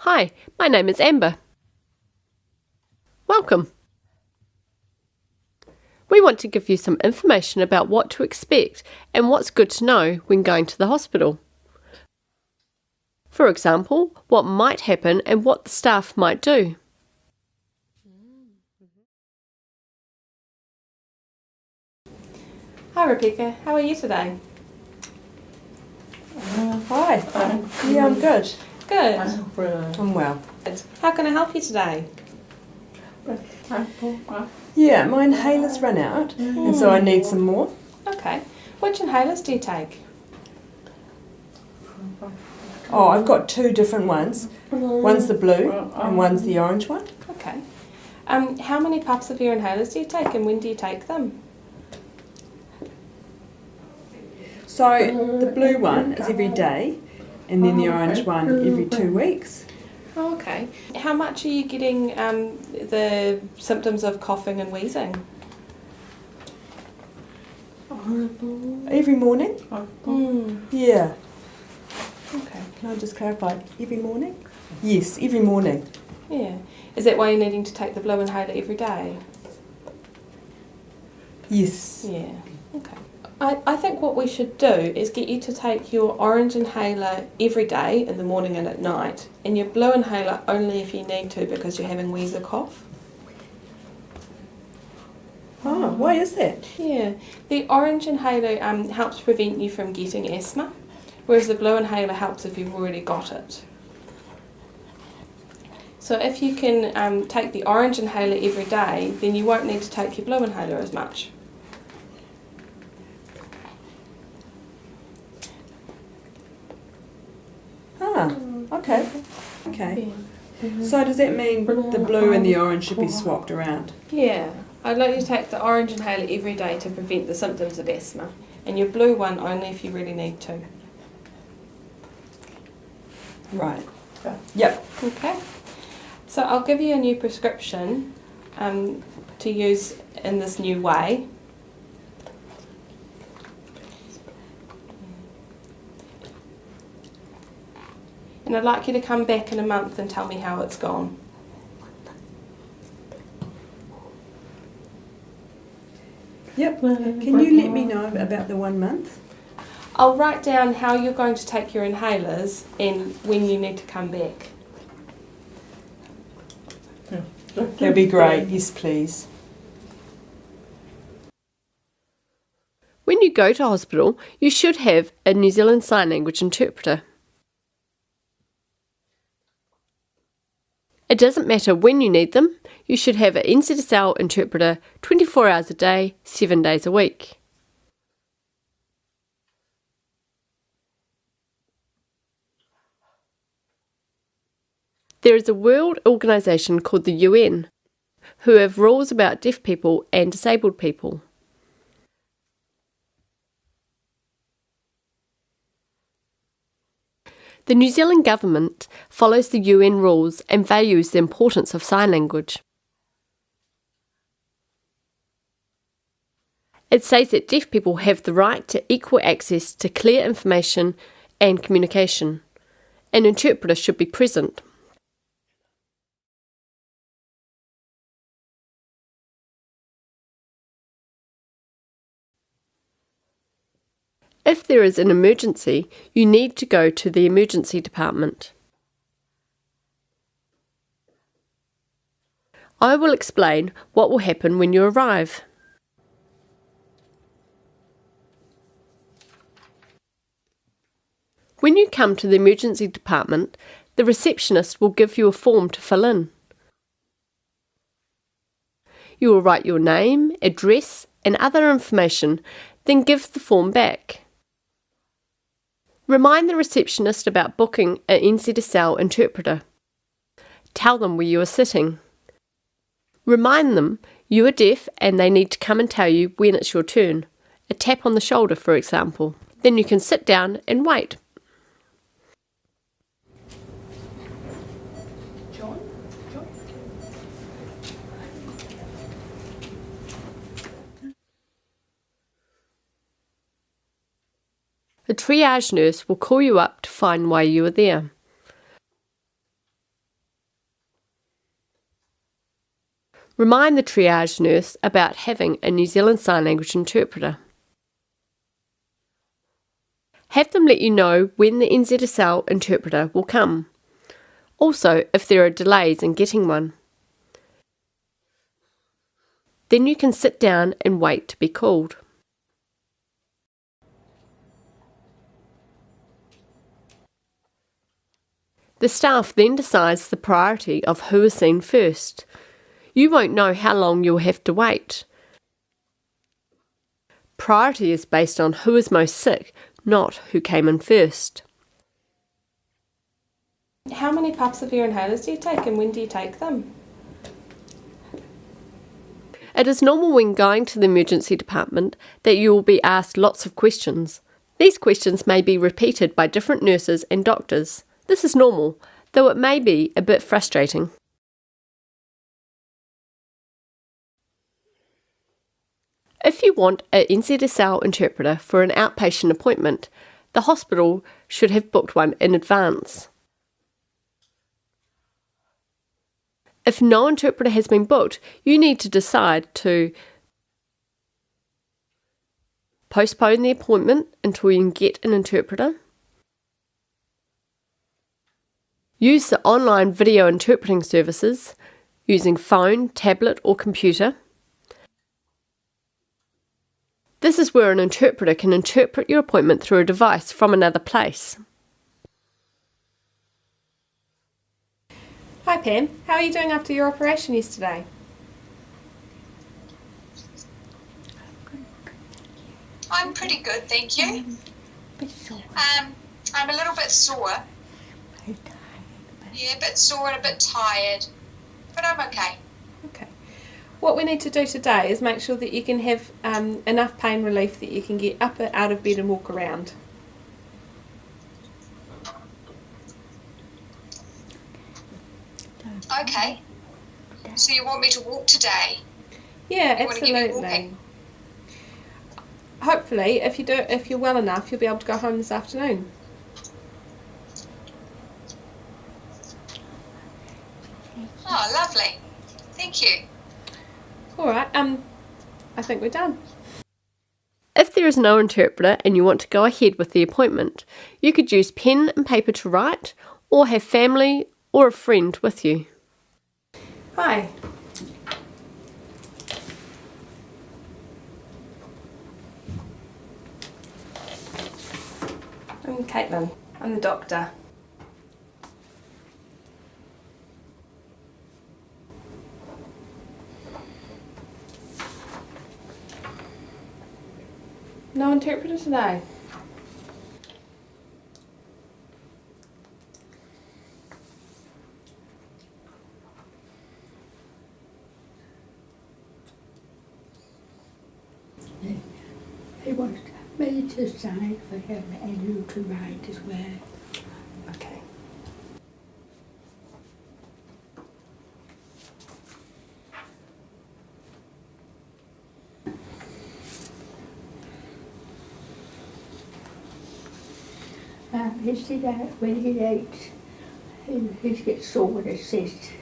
Hi, my name is Amber. Welcome. We want to give you some information about what to expect and what's good to know when going to the hospital. For example, what might happen and what the staff might do. Hi Rebecca, how are you today? Hi. Yeah, I'm good. Good. I'm well. How can I help you today? Yeah, my inhaler's run out, and so I need some more. Okay. Which inhalers do you take? Oh, I've got two different ones. One's the blue and one's the orange one. Okay. How many puffs of your inhalers do you take and when do you take them? So the blue one is every day, and then the orange one every 2 weeks. Oh, okay. How much are you getting the symptoms of coughing and wheezing? Every morning? Yeah. Okay. Can I just clarify? Every morning? Yes, every morning. Yeah. Is that why you're needing to take the blue inhaler every day? Yes. Yeah. Okay. I think what we should do is get you to take your orange inhaler every day in the morning and at night, and your blue inhaler only if you need to because you're having wheezer cough. Oh, why is that? Yeah. The orange inhaler helps prevent you from getting asthma, whereas the blue inhaler helps if you've already got it. So if you can take the orange inhaler every day, then you won't need to take your blue inhaler as much. Ah, okay. Okay. So does that mean the blue and the orange should be swapped around? Yeah. I'd like you to take the orange inhaler every day to prevent the symptoms of asthma, and your blue one only if you really need to. Right. Yep. Okay. So I'll give you a new prescription to use in this new way. And I'd like you to come back in a month and tell me how it's gone. Yep. Can you let me know about the 1 month? I'll write down how you're going to take your inhalers and when you need to come back. That'd be great. Yes, please. When you go to hospital, you should have a New Zealand Sign Language interpreter. It doesn't matter when you need them, you should have an NZSL interpreter 24 hours a day, 7 days a week. There is a world organisation called the UN, who have rules about deaf people and disabled people. The New Zealand government follows the UN rules and values the importance of sign language. It says that deaf people have the right to equal access to clear information and communication. An interpreter should be present. If there is an emergency, you need to go to the emergency department. I will explain what will happen when you arrive. When you come to the emergency department, the receptionist will give you a form to fill in. You will write your name, address, and other information, then give the form back. Remind the receptionist about booking an NZSL interpreter. Tell them where you are sitting. Remind them you are deaf and they need to come and tell you when it's your turn. A tap on the shoulder, for example. Then you can sit down and wait. The triage nurse will call you up to find why you are there. Remind the triage nurse about having a New Zealand Sign Language interpreter. Have them let you know when the NZSL interpreter will come. Also, if there are delays in getting one. Then you can sit down and wait to be called. The staff then decides the priority of who is seen first. You won't know how long you'll have to wait. Priority is based on who is most sick, not who came in first. How many puffs of your inhalers do you take and when do you take them? It is normal when going to the emergency department that you will be asked lots of questions. These questions may be repeated by different nurses and doctors. This is normal, though it may be a bit frustrating. If you want an NZSL interpreter for an outpatient appointment, the hospital should have booked one in advance. If no interpreter has been booked, you need to decide to postpone the appointment until you can get an interpreter, use the online video interpreting services using phone, tablet or computer. This is where an interpreter can interpret your appointment through a device from another place. Hi Pam, how are you doing after your operation yesterday? I'm pretty good, thank you. I'm a little bit sore. Yeah, a bit sore and a bit tired, but I'm okay. Okay. What we need to do today is make sure that you can have enough pain relief that you can get up and out of bed and walk around. Okay. So you want me to walk today? Yeah, You want to get me absolutely. walking? Hopefully, if you're well enough, you'll be able to go home this afternoon. Oh, lovely. Thank you. All right. I think we're done. If there is no interpreter and you want to go ahead with the appointment, you could use pen and paper to write or have family or a friend with you. Hi. I'm Caitlin. I'm the doctor. No interpreter today. He wants me to sign for him and you to write as well. Okay. He said that when he eats, he gets sore with his chest.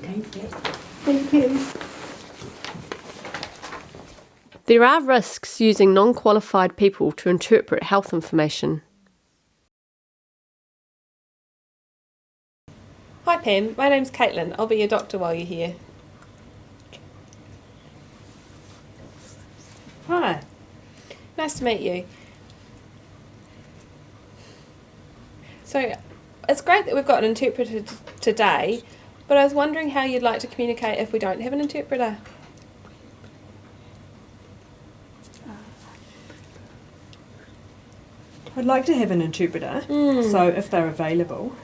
Thank you. There are risks using non-qualified people to interpret health information. Hi Pam, my name's Caitlin. I'll be your doctor while you're here. Hi. Nice to meet you. So, it's great that we've got an interpreter today, but I was wondering how you'd like to communicate if we don't have an interpreter. I'd like to have an interpreter, so if they're available,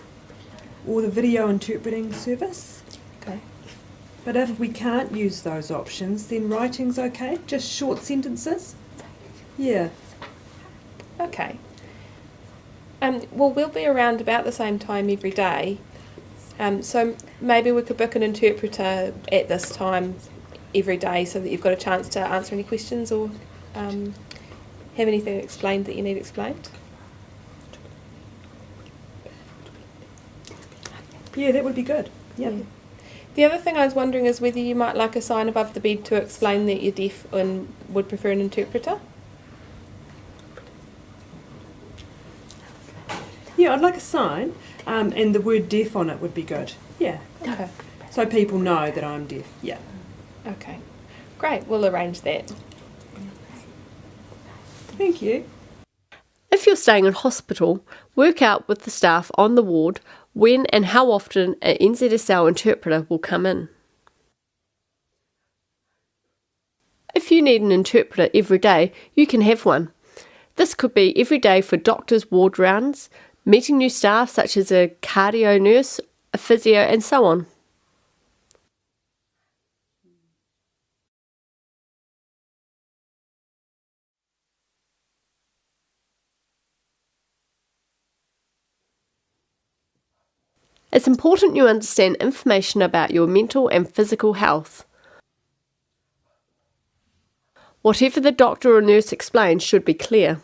or the video interpreting service. Okay. But if we can't use those options, then writing's okay, just short sentences. Yeah. Okay. Well, we'll be around about the same time every day, so maybe we could book an interpreter at this time every day so that you've got a chance to answer any questions or have anything explained that you need explained. Yeah, that would be good. Yep. Yeah. The other thing I was wondering is whether you might like a sign above the bed to explain that you're deaf and would prefer an interpreter. Yeah, I'd like a sign, and the word deaf on it would be good. Yeah. Okay. So people know that I'm deaf. Yeah. Okay. Great, we'll arrange that. Thank you. If you're staying in hospital, work out with the staff on the ward when and how often an NZSL interpreter will come in. If you need an interpreter every day, you can have one. This could be every day for doctors' ward rounds, meeting new staff such as a cardio nurse, a physio and so on. It's important you understand information about your mental and physical health. Whatever the doctor or nurse explains should be clear.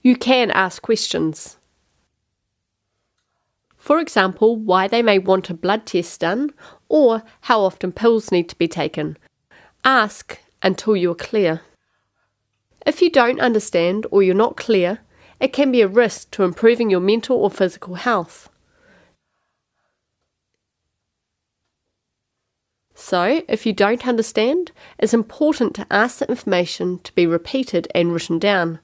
You can ask questions. For example, why they may want a blood test done or how often pills need to be taken. Ask until you are clear. If you don't understand or you're not clear, it can be a risk to improving your mental or physical health. So, if you don't understand, it's important to ask the information to be repeated and written down.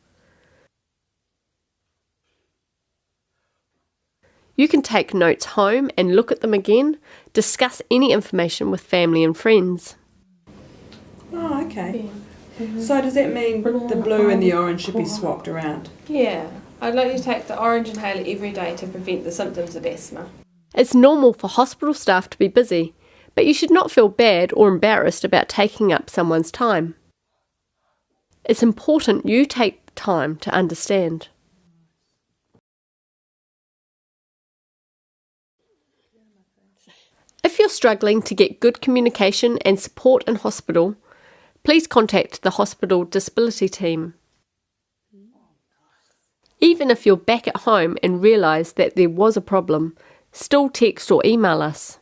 You can take notes home and look at them again, discuss any information with family and friends. Oh, okay. So does that mean the blue and the orange should be swapped around? Yeah, I'd like you to take the orange inhaler every day to prevent the symptoms of asthma. It's normal for hospital staff to be busy, but you should not feel bad or embarrassed about taking up someone's time. It's important you take time to understand. If you're struggling to get good communication and support in hospital, please contact the hospital disability team. Even if you're back at home and realise that there was a problem, still text or email us.